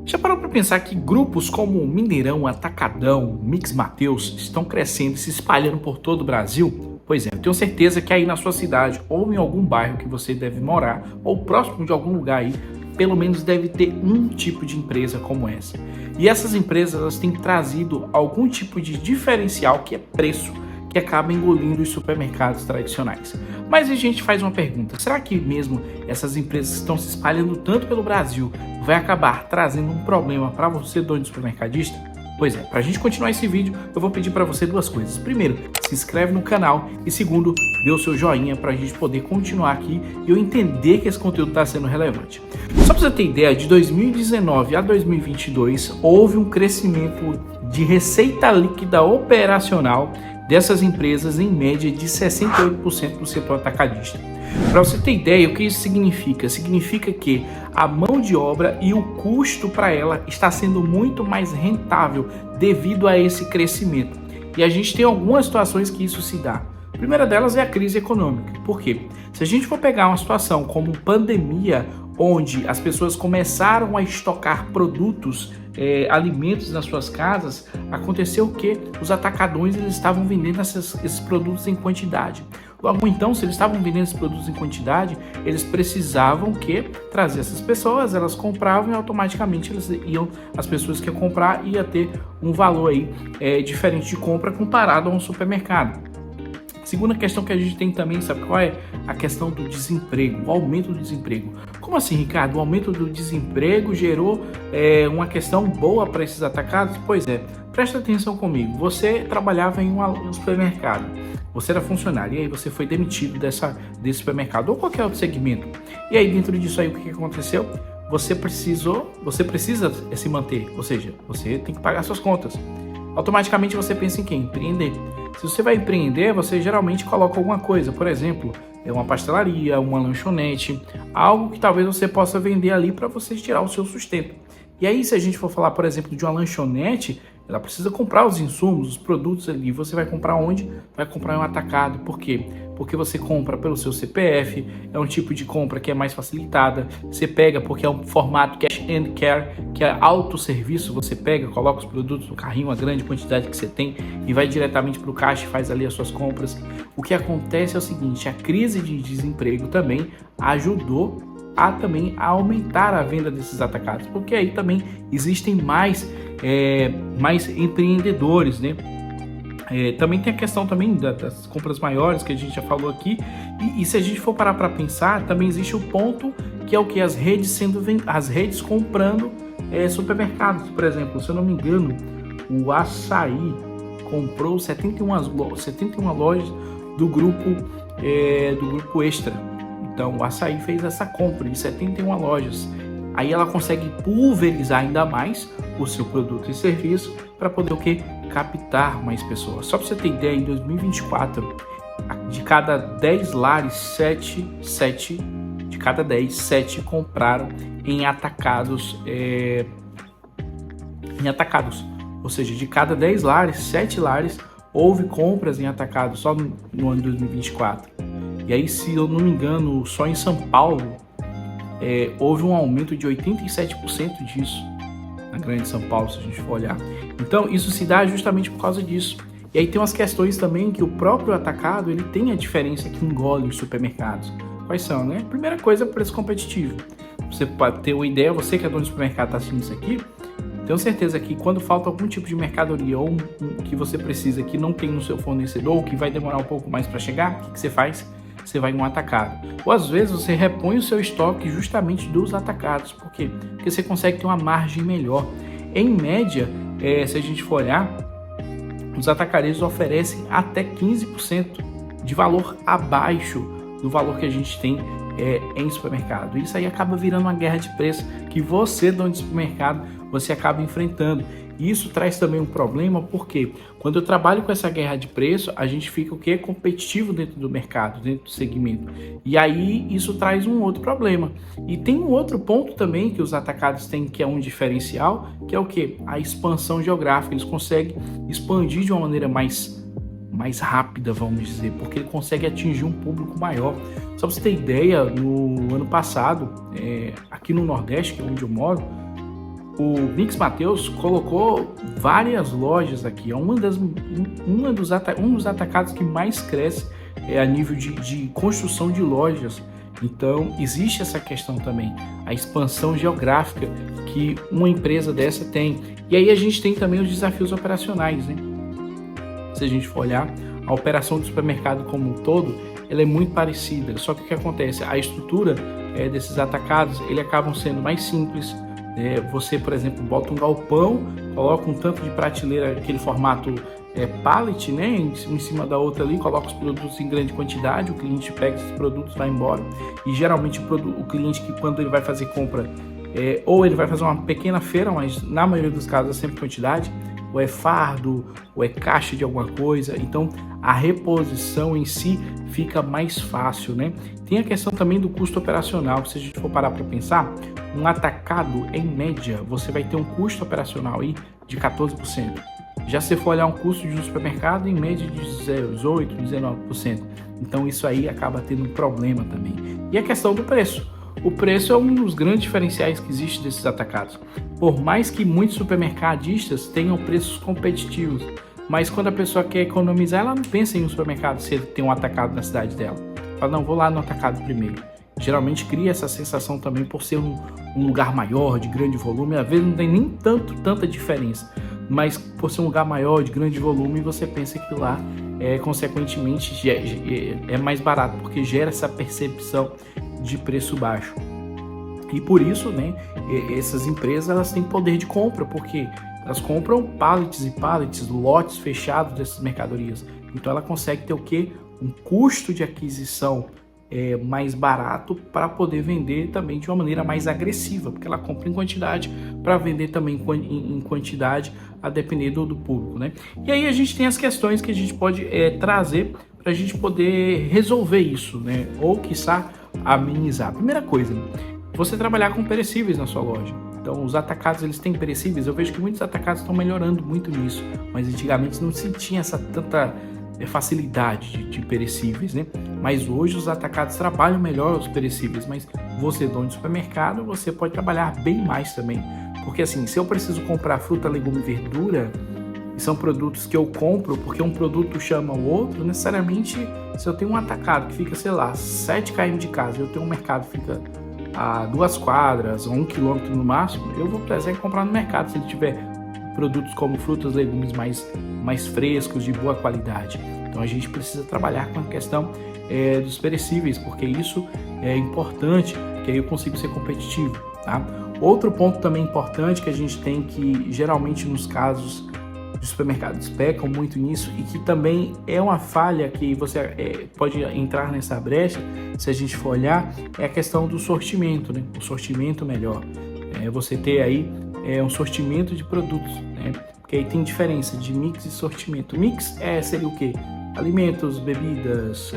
Já parou para pensar que grupos como Mineirão, Atacadão, Mix Mateus estão crescendo e se espalhando por todo o Brasil? Pois é, eu tenho certeza que aí na sua cidade ou em algum bairro que você deve morar ou próximo de algum lugar aí, pelo menos deve ter um tipo de empresa como essa. E essas empresas elas têm trazido algum tipo de diferencial que é preço, que acaba engolindo os supermercados tradicionais. Mas a gente faz uma pergunta, será que mesmo essas empresas que estão se espalhando tanto pelo Brasil vai acabar trazendo um problema para você, dono de supermercadista? Pois é, para a gente continuar esse vídeo, eu vou pedir para você duas coisas. Primeiro, se inscreve no canal e segundo, dê o seu joinha para a gente poder continuar aqui e eu entender que esse conteúdo está sendo relevante. Só para você ter ideia, de 2019 a 2022, houve um crescimento de receita líquida operacional dessas empresas em média de 68% do setor atacadista. Para você ter ideia, o que isso significa? Significa que a mão de obra e o custo para ela está sendo muito mais rentável devido a esse crescimento. E a gente tem algumas situações que isso se dá. A primeira delas é a crise econômica. Por quê? Se a gente for pegar uma situação como pandemia, onde as pessoas começaram a estocar produtos, alimentos nas suas casas, aconteceu que os atacadões eles estavam vendendo esses produtos em quantidade. Logo então, se eles estavam vendendo esses produtos em quantidade, eles precisavam trazer essas pessoas, elas compravam e automaticamente as pessoas que iam comprar ia ter um valor aí diferente de compra comparado a um supermercado. Segunda questão que a gente tem também, sabe qual é? A questão do desemprego, o aumento do desemprego. Como assim, Ricardo? O aumento do desemprego gerou uma questão boa para esses atacados? Pois é, presta atenção comigo. Você trabalhava em um supermercado, você era funcionário, e aí você foi demitido desse supermercado ou qualquer outro segmento. E aí dentro disso aí o que aconteceu? Você precisa se manter, ou seja, você tem que pagar suas contas. Automaticamente você pensa em quem? Empreender. Se você vai empreender, você geralmente coloca alguma coisa, por exemplo, uma pastelaria, uma lanchonete, algo que talvez você possa vender ali para você tirar o seu sustento. E aí, se a gente for falar, por exemplo, de uma lanchonete, ela precisa comprar os insumos, os produtos ali. Você vai comprar onde? Vai comprar em um atacado. Por quê? Porque você compra pelo seu CPF, é um tipo de compra que é mais facilitada. Você pega porque é um formato cash and carry, que é autosserviço. Você pega, coloca os produtos no carrinho, a grande quantidade que você tem e vai diretamente para o caixa e faz ali as suas compras. O que acontece é o seguinte, a crise de desemprego também ajudou a aumentar a venda desses atacados, porque aí também existem mais empreendedores, né? Também tem a questão também das compras maiores que a gente já falou aqui e se a gente for parar para pensar, também existe o ponto que é o que as redes comprando supermercados, por exemplo, se eu não me engano, o Açaí comprou 71 lojas do grupo Extra. Então o Açaí fez essa compra de 71 lojas. Aí ela consegue pulverizar ainda mais o seu produto e serviço para poder captar mais pessoas. Só para você ter ideia, em 2024, de cada 10 lares, 7 compraram em atacados. Ou seja, de cada 10 lares, 7 lares houve compras em atacados só no ano de 2024. E aí, se eu não me engano, só em São Paulo houve um aumento de 87% disso, na grande São Paulo, se a gente for olhar. Então, isso se dá justamente por causa disso. E aí tem umas questões também que o próprio atacado, ele tem a diferença que engole os supermercados. Quais são, né? Primeira coisa, preço competitivo. Você pode ter uma ideia, você que é dono de supermercado está assistindo isso aqui, tenho certeza que quando falta algum tipo de mercadoria ou que você precisa que não tem no seu fornecedor, ou que vai demorar um pouco mais para chegar, o que você faz? Você vai em um atacado. Ou às vezes você repõe o seu estoque justamente dos atacados. Por quê? Porque você consegue ter uma margem melhor. Em média, se a gente for olhar, os atacadistas oferecem até 15% de valor abaixo do valor que a gente tem em supermercado. Isso aí acaba virando uma guerra de preço que você, dono de supermercado, você acaba enfrentando. E isso traz também um problema, porque quando eu trabalho com essa guerra de preço, a gente fica competitivo dentro do mercado, dentro do segmento. E aí isso traz um outro problema. E tem um outro ponto também que os atacados têm, que é um diferencial, que é o quê? A expansão geográfica. Eles conseguem expandir de uma maneira mais rápida, vamos dizer, porque ele consegue atingir um público maior. Só para você ter ideia, no ano passado, aqui no Nordeste, que é onde eu moro, o Mix Mateus colocou várias lojas aqui. É um dos atacados que mais cresce a nível de construção de lojas. Então, existe essa questão também, a expansão geográfica que uma empresa dessa tem. E aí a gente tem também os desafios operacionais, né? Se a gente for olhar, a operação do supermercado como um todo, ela é muito parecida. Só que o que acontece? A estrutura desses atacados, ele acabam sendo mais simples. Você, por exemplo, bota um galpão, coloca um tanto de prateleira, aquele formato pallet, né, em cima da outra ali, coloca os produtos em grande quantidade, o cliente pega esses produtos, vai embora. E geralmente o cliente, que quando ele vai fazer compra, ou ele vai fazer uma pequena feira, mas na maioria dos casos é sempre quantidade, ou é fardo, ou é caixa de alguma coisa. Então a reposição em si fica mais fácil, né? Tem a questão também do custo operacional. Se a gente for parar para pensar, um atacado, em média, você vai ter um custo operacional aí de 14%. Já se for olhar um custo de um supermercado, em média de 18%, 19%. Então isso aí acaba tendo um problema também. E a questão do preço. O preço é um dos grandes diferenciais que existe desses atacados. Por mais que muitos supermercadistas tenham preços competitivos, mas quando a pessoa quer economizar, ela não pensa em um supermercado se ele tem um atacado na cidade dela. Fala, não, vou lá no atacado primeiro. Geralmente cria essa sensação também por ser um lugar maior, de grande volume. Às vezes não tem nem tanta diferença, mas por ser um lugar maior, de grande volume, você pensa que lá, consequentemente, é mais barato, porque gera essa percepção de preço baixo. E por isso, né, essas empresas, elas têm poder de compra, porque elas compram pallets e pallets, lotes fechados dessas mercadorias. Então ela consegue ter o quê? Um custo de aquisição mais barato para poder vender também de uma maneira mais agressiva, porque ela compra em quantidade para vender também em quantidade, a depender do público, né? E aí a gente tem as questões que a gente pode trazer para a gente poder resolver isso, né? Ou, quiçá, amenizar. Primeira coisa, você trabalhar com perecíveis na sua loja. Então, os atacados, eles têm perecíveis. Eu vejo que muitos atacados estão melhorando muito nisso, mas antigamente não se tinha essa tanta facilidade de perecíveis, né? Mas hoje os atacados trabalham melhor os perecíveis, mas você, dono de supermercado, você pode trabalhar bem mais também. Porque assim, se eu preciso comprar fruta, legume e verdura, e são produtos que eu compro porque um produto chama o outro, necessariamente, se eu tenho um atacado que fica, sei lá, 7 km de casa, e eu tenho um mercado que fica a 2 quadras, ou 1 quilômetro no máximo, eu vou precisar comprar no mercado se ele tiver produtos como frutas, legumes mais frescos, de boa qualidade. Então a gente precisa trabalhar com a questão dos perecíveis, porque isso é importante, que aí eu consigo ser competitivo, tá? Outro ponto também importante que a gente tem, que geralmente nos casos de supermercados pecam muito nisso, e que também é uma falha que você pode entrar nessa brecha, se a gente for olhar, é a questão do sortimento, né? O sortimento melhor. Você ter aí um sortimento de produtos, né? Porque aí tem diferença de mix e sortimento. Mix seria o quê? Alimentos, bebidas,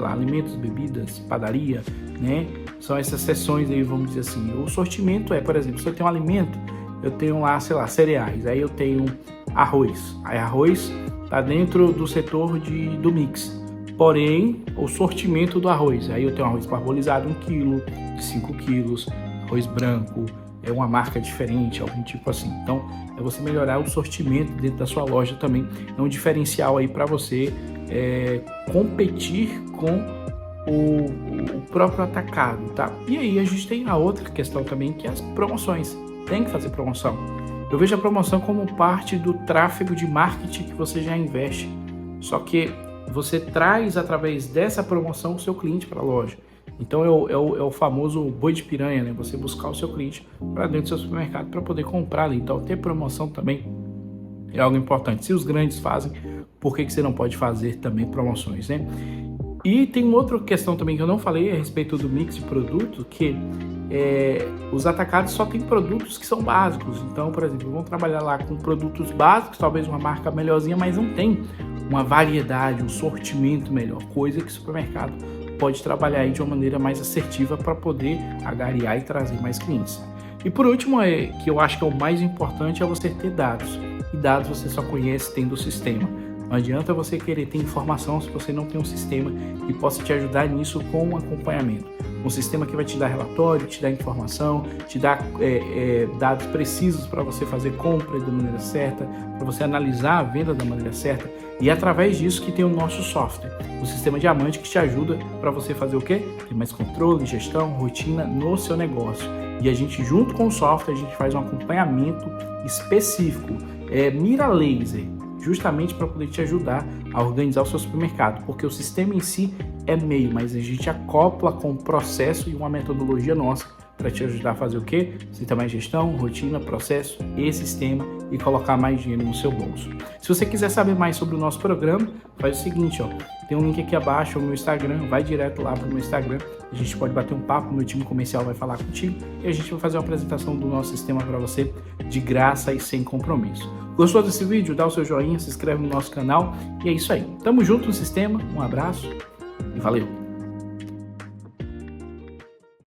alimentos, bebidas, padaria, né? São essas seções aí, vamos dizer assim. O sortimento por exemplo, se eu tenho um alimento, eu tenho lá, cereais, aí eu tenho arroz. Aí arroz está dentro do setor do mix. Porém, o sortimento do arroz, aí eu tenho arroz parbolizado 1 kg, de 5 quilos, arroz branco, é uma marca diferente, algum tipo assim. Então, é você melhorar o sortimento dentro da sua loja também. É um diferencial aí para você competir com o próprio atacado, tá? E aí a gente tem a outra questão também, que é as promoções. Tem que fazer promoção. Eu vejo a promoção como parte do tráfego de marketing que você já investe. Só que você traz, através dessa promoção, o seu cliente para a loja. Então é o famoso boi de piranha, né? Você buscar o seu cliente para dentro do seu supermercado para poder comprar ali. Então ter promoção também é algo importante. Se os grandes fazem, por que você não pode fazer também promoções, né? E tem outra questão também que eu não falei a respeito do mix de produto, que os atacados só tem produtos que são básicos. Então, por exemplo, vão trabalhar lá com produtos básicos, talvez uma marca melhorzinha, mas não tem uma variedade, um sortimento melhor, coisa que o supermercado pode trabalhar aí de uma maneira mais assertiva para poder agariar e trazer mais clientes. E por último, que eu acho que é o mais importante, é você ter dados. E dados você só conhece tendo o sistema. Não adianta você querer ter informação se você não tem um sistema que possa te ajudar nisso com um acompanhamento. um sistema que vai te dar relatório, te dar informação, te dar dados precisos para você fazer compra da maneira certa, para você analisar a venda da maneira certa. E é através disso que tem o nosso software, o Sistema Diamante, que te ajuda para você fazer o quê? Ter mais controle, gestão, rotina no seu negócio. E a gente, junto com o software, a gente faz um acompanhamento específico, mira laser, justamente para poder te ajudar a organizar o seu supermercado, porque o sistema em si é meio, mas a gente acopla com um processo e uma metodologia nossa para te ajudar a fazer o quê? Você ter mais gestão, rotina, processo e sistema e colocar mais dinheiro no seu bolso. Se você quiser saber mais sobre o nosso programa, faz o seguinte, ó, tem um link aqui abaixo no meu Instagram, vai direto lá para o meu Instagram, a gente pode bater um papo, meu time comercial vai falar contigo e a gente vai fazer uma apresentação do nosso sistema para você de graça e sem compromisso. Gostou desse vídeo? Dá o seu joinha, se inscreve no nosso canal e é isso aí. Tamo junto no sistema, um abraço e valeu!